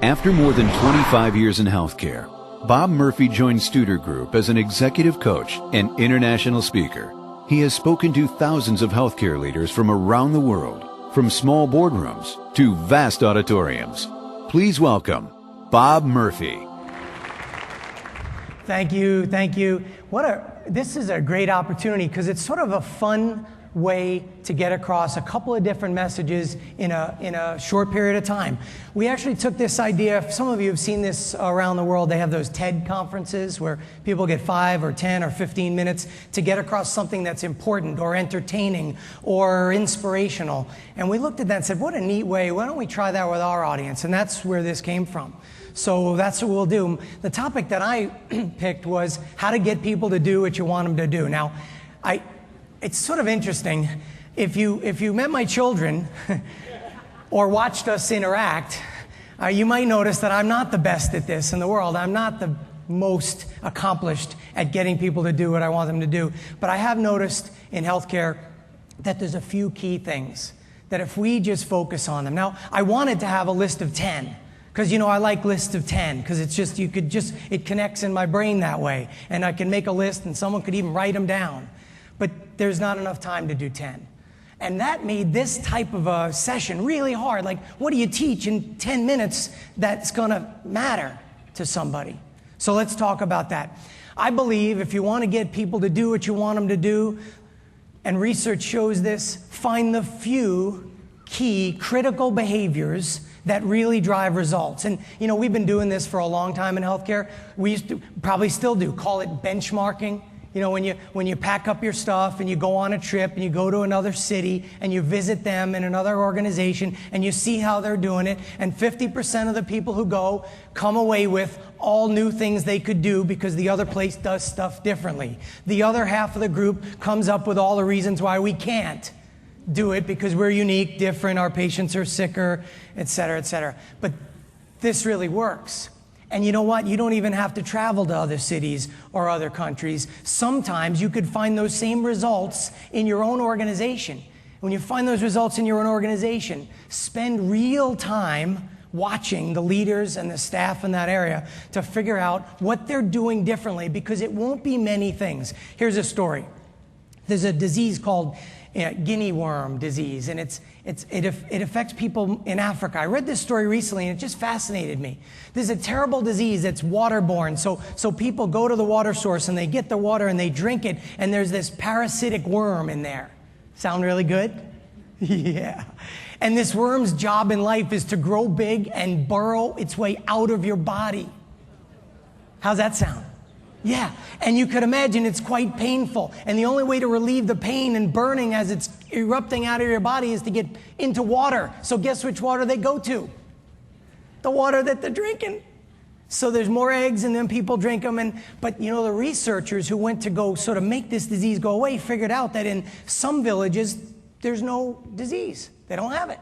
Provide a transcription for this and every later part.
After more than 25 years in healthcare, Bob Murphy joined Studer Group as an executive coach and international speaker. He has spoken to thousands of healthcare leaders from around the world, from small boardrooms to vast auditoriums. Please welcome Bob Murphy. Thank you. This is a great opportunity because it's sort of a fun way to get across a couple of different messages in a short period of time. We actually took this idea, some of you have seen this around the world, they have those TED conferences where people get 5 or 10 or 15 minutes to get across something that's important or entertaining or inspirational. And we looked at that and said, what a neat way, why don't we try that with our audience? And that's where this came from. So that's what we'll do. The topic that I picked was how to get people to do what you want them to do. Now, it's sort of interesting. If you met my children or watched us interact, you might notice that I'm not the best at this in the world. I'm not the most accomplished at getting people to do what I want them to do. But I have noticed in healthcare that there's a few key things that if we just focus on them. Now, I wanted to have a list of 10. Because, I like lists of 10, because it's just, it connects in my brain that way. And I can make a list and someone could even write them down. But there's not enough time to do 10. And that made this type of a session really hard. Like, what do you teach in 10 minutes that's going to matter to somebody? So let's talk about that. I believe if you want to get people to do what you want them to do, and research shows this, find the few key critical behaviors that really drive results. And, we've been doing this for a long time in healthcare. We used to, probably still do, call it benchmarking. When you pack up your stuff and you go on a trip and you go to another city and you visit them in another organization and you see how they're doing it, and 50% of the people who go come away with all new things they could do because the other place does stuff differently. The other half of the group comes up with all the reasons why we can't do it because we're unique, different, our patients are sicker, et cetera, et cetera. But this really works. And you know what? You don't even have to travel to other cities or other countries. Sometimes you could find those same results in your own organization. When you find those results in your own organization, spend real time watching the leaders and the staff in that area to figure out what they're doing differently, because it won't be many things. Here's a story. There's a disease called guinea worm disease, and it affects people in Africa. I read this story recently, and it just fascinated me. There's a terrible disease that's waterborne, so people go to the water source, and they get the water, and they drink it, and there's this parasitic worm in there. Sound really good? Yeah. And this worm's job in life is to grow big and burrow its way out of your body. How's that sound? Yeah, and you could imagine it's quite painful. And the only way to relieve the pain and burning as it's erupting out of your body is to get into water. So guess which water they go to? The water that they're drinking. So there's more eggs and then people drink them. But the researchers who went to go sort of make this disease go away figured out that in some villages, there's no disease. They don't have it.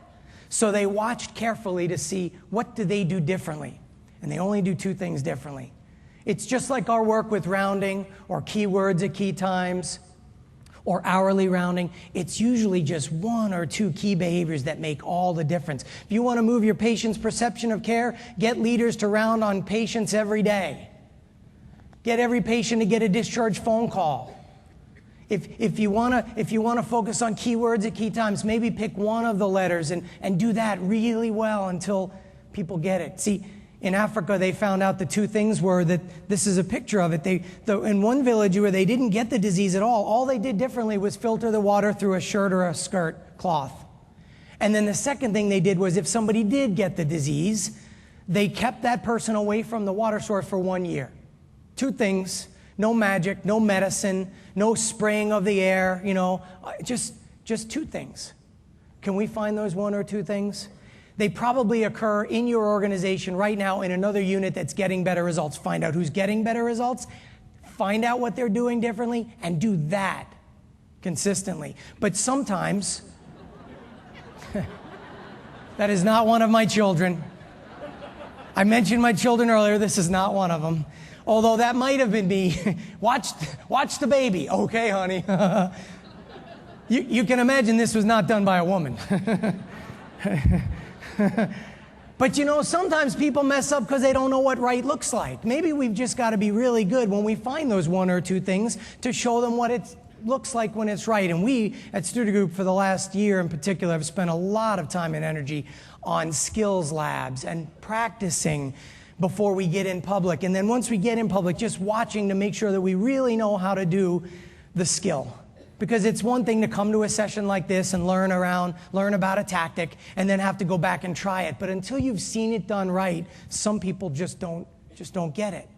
So they watched carefully to see what do they do differently. And they only do 2 things differently. It's just like our work with rounding or keywords at key times or hourly rounding. It's usually just 1 or 2 key behaviors that make all the difference. If you want to move your patient's perception of care, get leaders to round on patients every day. Get every patient to get a discharge phone call. If you want to focus on keywords at key times, maybe pick one of the letters and do that really well until people get it. See, in Africa, they found out the 2 things were that this is a picture of it. In one village where they didn't get the disease at all they did differently was filter the water through a shirt or a skirt cloth. And then the second thing they did was if somebody did get the disease, they kept that person away from the water source for 1 year. 2 things, no magic, no medicine, no spraying of the air, just 2 things. Can we find those 1 or 2 things? They probably occur in your organization right now in another unit that's getting better results. Find out who's getting better results, find out what they're doing differently, and do that consistently. But sometimes, that is not one of my children. I mentioned my children earlier. This is not one of them. Although that might have been me. Watch the baby. Okay, honey. You can imagine this was not done by a woman. But you know, sometimes people mess up because they don't know what right looks like. Maybe we've just got to be really good when we find those one or two things to show them what it looks like when it's right. And we at Student Group for the last year in particular have spent a lot of time and energy on skills labs and practicing before we get in public. And then once we get in public, just watching to make sure that we really know how to do the skill. Because it's one thing to come to a session like this and learn about a tactic, and then have to go back and try it. But until you've seen it done right, some people just don't get it.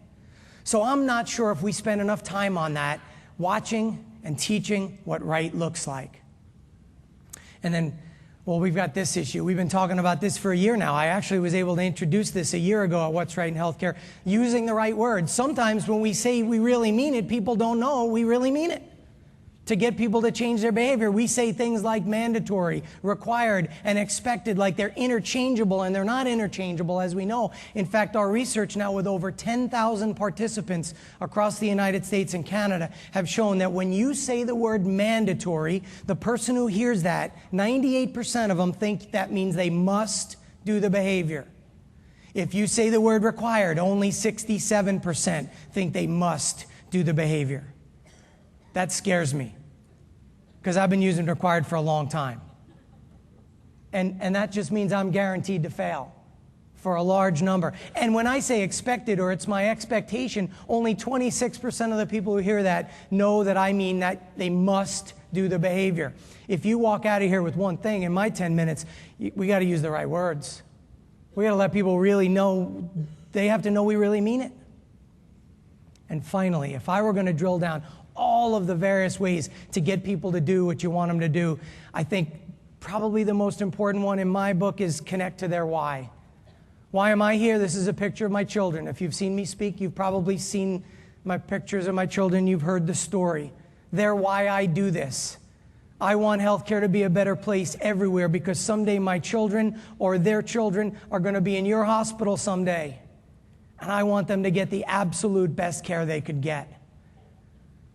So I'm not sure if we spend enough time on that, watching and teaching what right looks like. And then, well, we've got this issue. We've been talking about this for a year now. I actually was able to introduce this a year ago at What's Right in Healthcare, using the right words. Sometimes when we say we really mean it, people don't know we really mean it. To get people to change their behavior, we say things like mandatory, required, and expected like they're interchangeable, and they're not interchangeable, as we know. In fact, our research now with over 10,000 participants across the United States and Canada have shown that when you say the word mandatory, the person who hears that, 98% of them think that means they must do the behavior. If you say the word required, only 67% think they must do the behavior. That scares me, because I've been using required for a long time. And that just means I'm guaranteed to fail for a large number. And when I say expected, or it's my expectation, only 26% of the people who hear that know that I mean that they must do the behavior. If you walk out of here with one thing in my 10 minutes, we got to use the right words. We got to let people really know, they have to know we really mean it. And finally, if I were going to drill down all of the various ways to get people to do what you want them to do, I think probably the most important one in my book is connect to their why. Why am I here? This is a picture of my children. If you've seen me speak, you've probably seen my pictures of my children. You've heard the story. They're why I do this. I want healthcare to be a better place everywhere, because someday my children or their children are going to be in your hospital someday. And I want them to get the absolute best care they could get.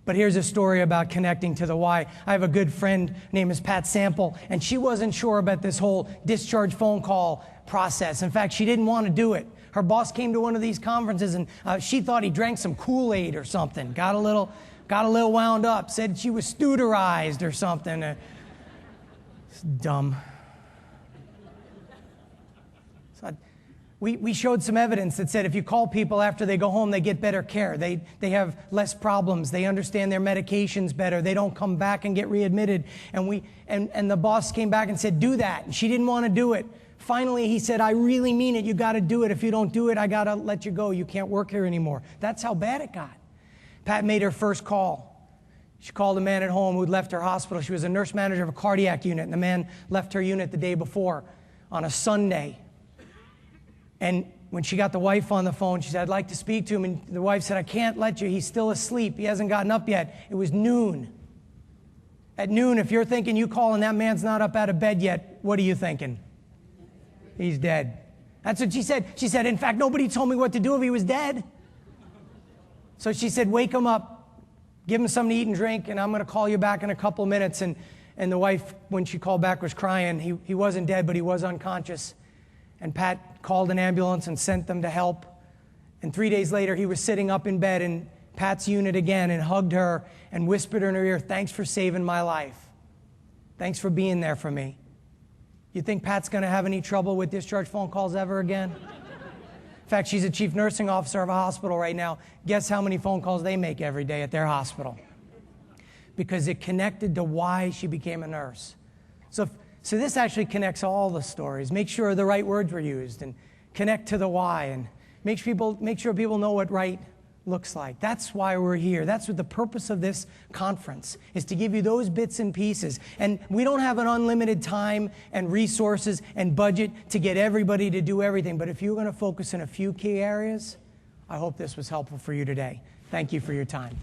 But here's a story about connecting to the why. I have a good friend, her name is Pat Sample, and she wasn't sure about this whole discharge phone call process. In fact, she didn't want to do it. Her boss came to one of these conferences, and she thought he drank some Kool-Aid or something. Got a little wound up, said she was stutterized or something. It's dumb. We showed some evidence that said if you call people after they go home, they get better care. They have less problems. They understand their medications better. They don't come back and get readmitted. And the boss came back and said, do that. And she didn't want to do it. Finally, he said, I really mean it. You got to do it. If you don't do it, I got to let you go. You can't work here anymore. That's how bad it got. Pat made her first call. She called a man at home who'd left her hospital. She was a nurse manager of a cardiac unit, and the man left her unit the day before on a Sunday. And when she got the wife on the phone, she said, I'd like to speak to him. And the wife said, I can't let you. He's still asleep. He hasn't gotten up yet. It was noon. At noon, if you're thinking you call and that man's not up out of bed yet, what are you thinking? He's dead. That's what she said. She said, in fact, nobody told me what to do if he was dead. So she said, wake him up, give him something to eat and drink, and I'm going to call you back in a couple minutes. And the wife, when she called back, was crying. He wasn't dead, but he was unconscious. And Pat called an ambulance and sent them to help. And 3 days later, he was sitting up in bed in Pat's unit again and hugged her and whispered in her ear, thanks for saving my life. Thanks for being there for me. You think Pat's going to have any trouble with discharge phone calls ever again? In fact, she's a chief nursing officer of a hospital right now. Guess how many phone calls they make every day at their hospital? Because it connected to why she became a nurse. So this actually connects all the stories. Make sure the right words were used, and connect to the why, and make sure people know what right looks like. That's why we're here. That's what the purpose of this conference is, to give you those bits and pieces. And we don't have an unlimited time and resources and budget to get everybody to do everything. But if you're going to focus in a few key areas, I hope this was helpful for you today. Thank you for your time.